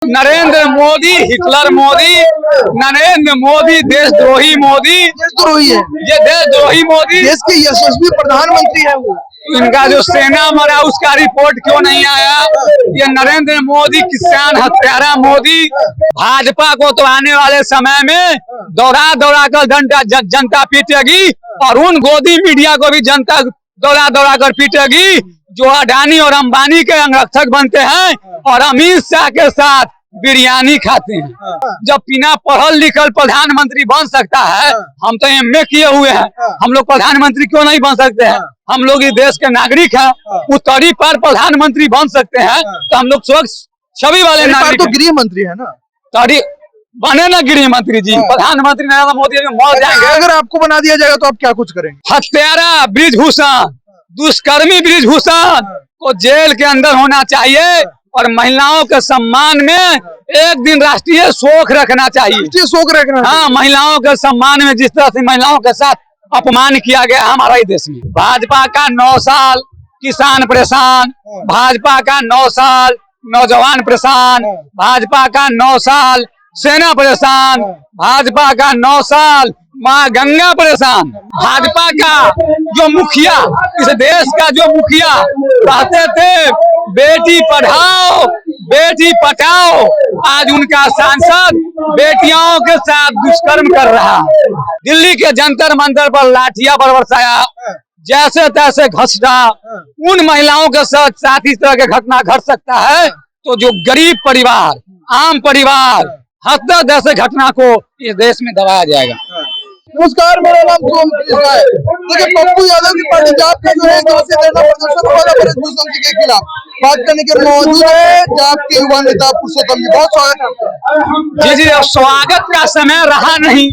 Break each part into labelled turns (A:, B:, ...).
A: Narendra Modi Hitler Modi, Narendra Modi देशद्रोही मोदी,
B: देशद्रोही है।
A: ये देशद्रोही मोदी।
B: देश के यशस्वी प्रधानमंत्री है वो।
A: इनका जो सेना मरा उसका रिपोर्ट क्यों नहीं आया? ये नरेंद्र मोदी किसान हत्यारा मोदी। भाजपा को तो आने वाले समय में दौड़ा दौड़ा कर जनता पीटेगी और उन गोदी मीडिया को भी जनता दौड़ा दौड़ा कर पीटेगी जो अडानी और अंबानी के अंगरक्षक बनते हैं और अमित शाह के साथ बिरयानी खाते हैं। जब बिना पढ़ल लिखल प्रधानमंत्री बन सकता है, हम तो एमए किए हुए हैं, हम लोग प्रधानमंत्री क्यों नहीं बन सकते हैं? हम लोग इस देश के नागरिक हैं, उत्तरी पर प्रधानमंत्री बन सकते हैं तो हम लोग स्वच्छ छवि वाले नागरिक।
B: तो गृह मंत्री है ना,
A: तड़ी बने ना गृह मंत्री जी। प्रधानमंत्री नरेंद्र मोदी मर जाएंगे।
B: अगर आपको बना दिया जाएगा तो आप क्या कुछ करेंगे?
A: हत्यारा बृजभूषण, दुष्कर्मी बृजभूषण को जेल के अंदर होना चाहिए और महिलाओं के सम्मान में एक दिन राष्ट्रीय शोक रखना चाहिए।
B: राष्ट्रीय शोक रखना।
A: हाँ, महिलाओं के सम्मान में जिस तरह से महिलाओं के साथ अपमान किया गया हमारे देश में। भाजपा का 9 साल किसान परेशान, भाजपा का 9 साल नौजवान परेशान, भाजपा का 9 साल सेना परेशान, भाजपा का 9 साल माँ गंगा परेशान। भाजपा का जो मुखिया, इस देश का जो मुखिया कहते थे बेटी पढ़ाओ बेटी पढ़ाओ, आज उनका सांसद बेटियों के साथ दुष्कर्म कर रहा। दिल्ली के जंतर मंतर पर लाठियां बरसाया, जैसे तैसे घसड़ा। उन महिलाओं के साथ इस तरह के घटना घट सकता है तो जो गरीब परिवार, आम परिवार, हत्या जैसे घटना को इस देश में दबाया जाएगा।
B: नमस्कार, मेरा नाम सोमप्रीत है। देखिए, पप्पू यादव की पार्टी जाप के जो है प्रदर्शन वाला बृजभूषण जी के खिलाफ बात करने के मौजूद है जाप के युवा नेता पुरुषोत्तम जी। बहुत स्वागत है आपका।
A: जी जी, स्वागत का समय रहा नहीं।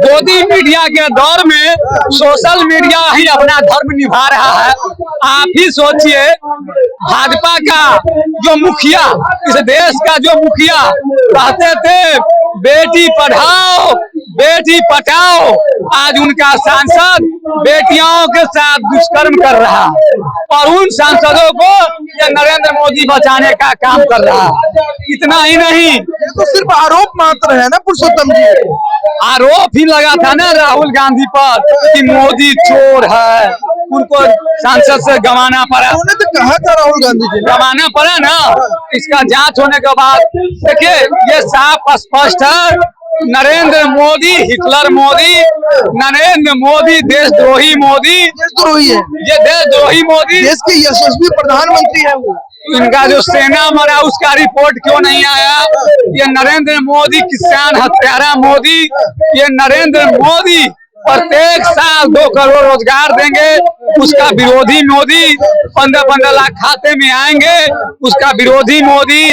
A: गोदी मीडिया के दौर में सोशल मीडिया ही अपना धर्म निभा रहा है। आप ही सोचिए, भाजपा का जो मुखिया, इस देश का जो मुखिया कहते थे बेटी पढ़ाओ बेटी पढ़ाओ, आज उनका सांसद बेटियों के साथ दुष्कर्म कर रहा और उन सांसदों को ये नरेंद्र मोदी बचाने का काम कर रहा है। इतना ही नहीं,
B: ये तो सिर्फ आरोप मात्र है ना पुरुषोत्तम जी।
A: आरोप ही लगा था ना राहुल गांधी पर कि मोदी चोर है, उनको सांसद से गंवाना पड़ा।
B: उन्होंने तो कहा था राहुल गांधी जी,
A: गंवाना पड़ा ना। इसका जांच होने के बाद देखिए ये साफ स्पष्ट है, नरेंद्र मोदी हिटलर मोदी, नरेंद्र मोदी देशद्रोही मोदी।
B: देशद्रोही है।
A: ये देशद्रोही मोदी।
B: देश के यशस्वी प्रधानमंत्री है वो।
A: इनका जो सेना मरा उसका रिपोर्ट क्यों नहीं आया? ये नरेंद्र मोदी किसान हत्यारा मोदी। ये नरेंद्र मोदी प्रत्येक साल 2 करोड़ रोजगार देंगे, उसका विरोधी मोदी। 15-15 लाख खाते में आएंगे, उसका विरोधी मोदी।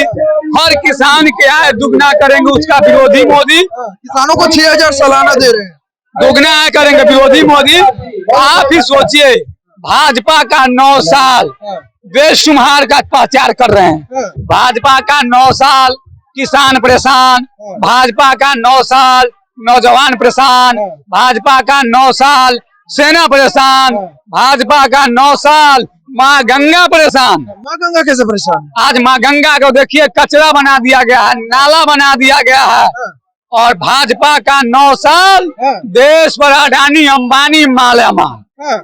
A: हर किसान के आय दुगना करेंगे, उसका विरोधी मोदी।
B: किसानों को 6,000 सालाना दे रहे हैं,
A: दुगना आय करेंगे, विरोधी मोदी। आप ही सोचिए, भाजपा का 9 साल बेशुमार का प्रचार कर रहे हैं। भाजपा का 9 साल किसान परेशान, भाजपा का 9 साल नौजवान परेशान, भाजपा का 9 साल सेना परेशान, भाजपा का 9 साल माँ गंगा परेशान।
B: माँ गंगा कैसे परेशान?
A: आज माँ गंगा को देखिए कचरा बना दिया गया है, नाला बना दिया गया है। और भाजपा का 9 साल देश पर अडानी अंबानी मालामाल।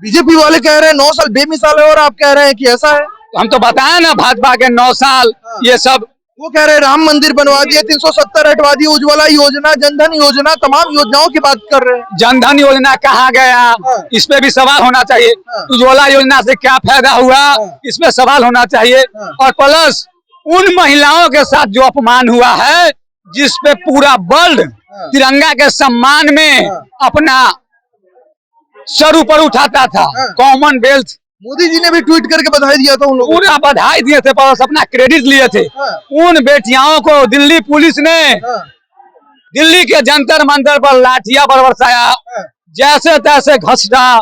B: बीजेपी वाले कह रहे हैं 9 साल बेमिसाल है और आप कह रहे हैं कि ऐसा है।
A: हम तो बताए ना, भाजपा के 9 साल ये सब।
B: वो कह रहे हैं राम मंदिर बनवा दिए, 370 हटवा दिए, उज्ज्वला योजना, जनधन योजना, तमाम योजनाओं की बात कर रहे हैं।
A: जनधन योजना कहाँ गया? इस पे भी सवाल होना चाहिए। उज्ज्वला योजना से क्या फायदा हुआ? इस पे सवाल होना चाहिए। और प्लस उन महिलाओं के साथ जो अपमान हुआ है, जिस पे पूरा वर्ल्ड तिरंगा के सम्मान में अपना सर ऊपर उठाता था, कॉमनवेल्थ।
B: मोदी जी ने भी ट्वीट करके बधाई दिया था उन लोगों को।
A: पूरा बधाई दिए थे, पर अपना क्रेडिट लिए थे। उन बेटियाओं को दिल्ली पुलिस ने दिल्ली के जंतर मंतर पर लाठियां बरसाया, जैसे तैसे घसड़ा।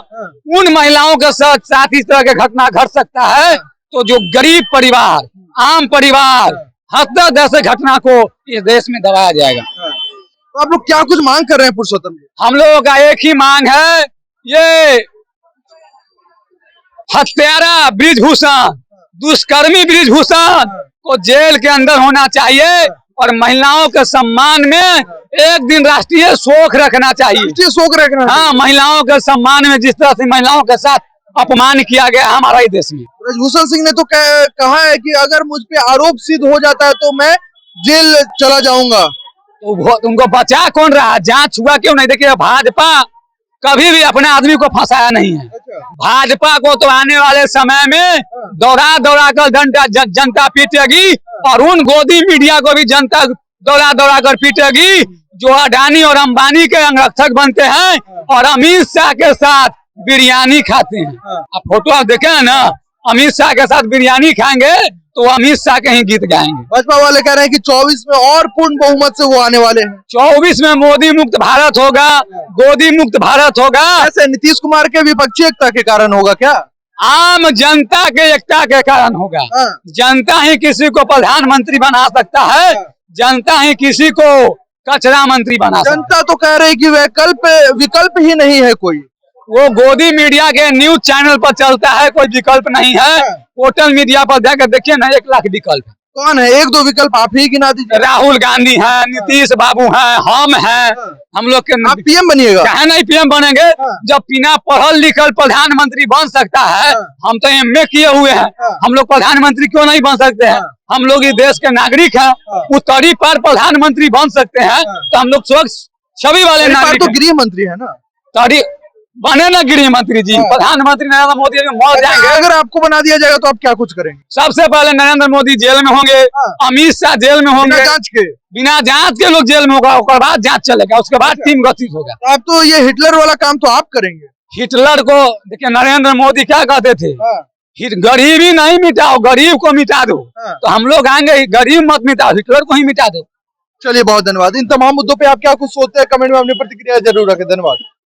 A: उन महिलाओं के साथ इस तरह के घटना घट सकता है तो जो गरीब परिवार, आम परिवार, हत्या जैसे घटना को इस देश में दबाया जाएगा।
B: तो आप लोग क्या कुछ मांग कर रहे हैं पुरुषोत्तम जी?
A: हम लोगों का एक ही मांग है, ये हत्यारा बृजभूषण, दुष्कर्मी बृजभूषण को जेल के अंदर होना चाहिए और महिलाओं के सम्मान में एक दिन राष्ट्रीय शोक रखना चाहिए।
B: शोक रखना।
A: हाँ, महिलाओं के सम्मान में जिस तरह से महिलाओं के साथ अपमान किया गया हमारा ही देश में।
B: ब्रजभूषण सिंह ने तो कहा है कि अगर मुझ पे आरोप सिद्ध हो जाता है तो मैं जेल चला जाऊंगा।
A: तो उनको बचा कौन रहा? जांच हुआ क्यों नहीं? देखिए, भाजपा कभी भी अपने आदमी को फंसाया नहीं है। भाजपा को तो आने वाले समय में दौड़ा दौड़ा कर जनता पीटेगी और उन गोदी मीडिया को भी जनता दौड़ा दौड़ा कर पीटेगी जो अडानी और अंबानी के अंगरक्षक बनते हैं और अमित शाह के साथ बिरयानी खाते हैं। आप फोटो आप देखे हैं ना, अमित शाह के साथ बिरयानी खाएंगे तो अमित शाह के ही गीत गाएंगे।
B: भाजपा वाले कह रहे हैं कि 24 में और पूर्ण बहुमत से वो आने वाले हैं।
A: 24 में मोदी मुक्त भारत होगा, गोदी मुक्त भारत होगा।
B: ऐसे नीतीश कुमार के विपक्षी एकता के कारण होगा क्या?
A: आम जनता के एकता के कारण होगा। जनता ही किसी को प्रधानमंत्री बना सकता है, जनता ही किसी को कचरा मंत्री बना सकता है।
B: जनता तो कह रही कि विकल्प ही नहीं है कोई।
A: वो गोदी मीडिया के न्यूज चैनल पर चलता है, कोई विकल्प नहीं है। पोर्टल मीडिया पर जाकर देखिए ना, 1 लाख विकल्प है।
B: कौन है? 1-2 विकल्प आप ही गिना दीजिए।
A: राहुल गांधी है, नीतीश बाबू है, हम हैं। हम लोग के
B: आप पीएम बनिएगा?
A: चाहे नहीं पीएम बनेंगे। जब बिना पढ़ल लिखल प्रधानमंत्री बन सकता है, हम तो एमए किए हुए हैं, हम लोग प्रधानमंत्री क्यों नहीं बन सकते हैं? हम लोग इस देश के नागरिक हैं, उत्तरी पर प्रधानमंत्री बन सकते हैं तो हम लोग स्वच्छ छवि वाले नागरिक।
B: तो गृह मंत्री है ना,
A: तड़ी बने ना गृह मंत्री जी। प्रधानमंत्री नरेंद्र मोदी मर जाएंगे।
B: अगर आपको बना दिया जाएगा तो आप क्या कुछ करेंगे?
A: सबसे पहले नरेंद्र मोदी जेल में होंगे, अमित शाह जेल में होंगे, बिना जांच के लोग जेल में होगा, उसके बाद जांच चलेगा, उसके बाद टीम गठित होगा।
B: आप तो ये हिटलर वाला काम तो आप करेंगे।
A: हिटलर को देखिए, नरेंद्र मोदी क्या कहते थे, गरीबी नहीं मिटाओ, गरीब को मिटा दो। तो हम लोग आएंगे, गरीब मत मिटाओ, हिटलर को ही मिटा दो।
B: चलिए, बहुत धन्यवाद। इन तमाम मुद्दों पे आप क्या कुछ सोचते हैं, कमेंट में अपनी प्रतिक्रिया जरूर रखें। धन्यवाद।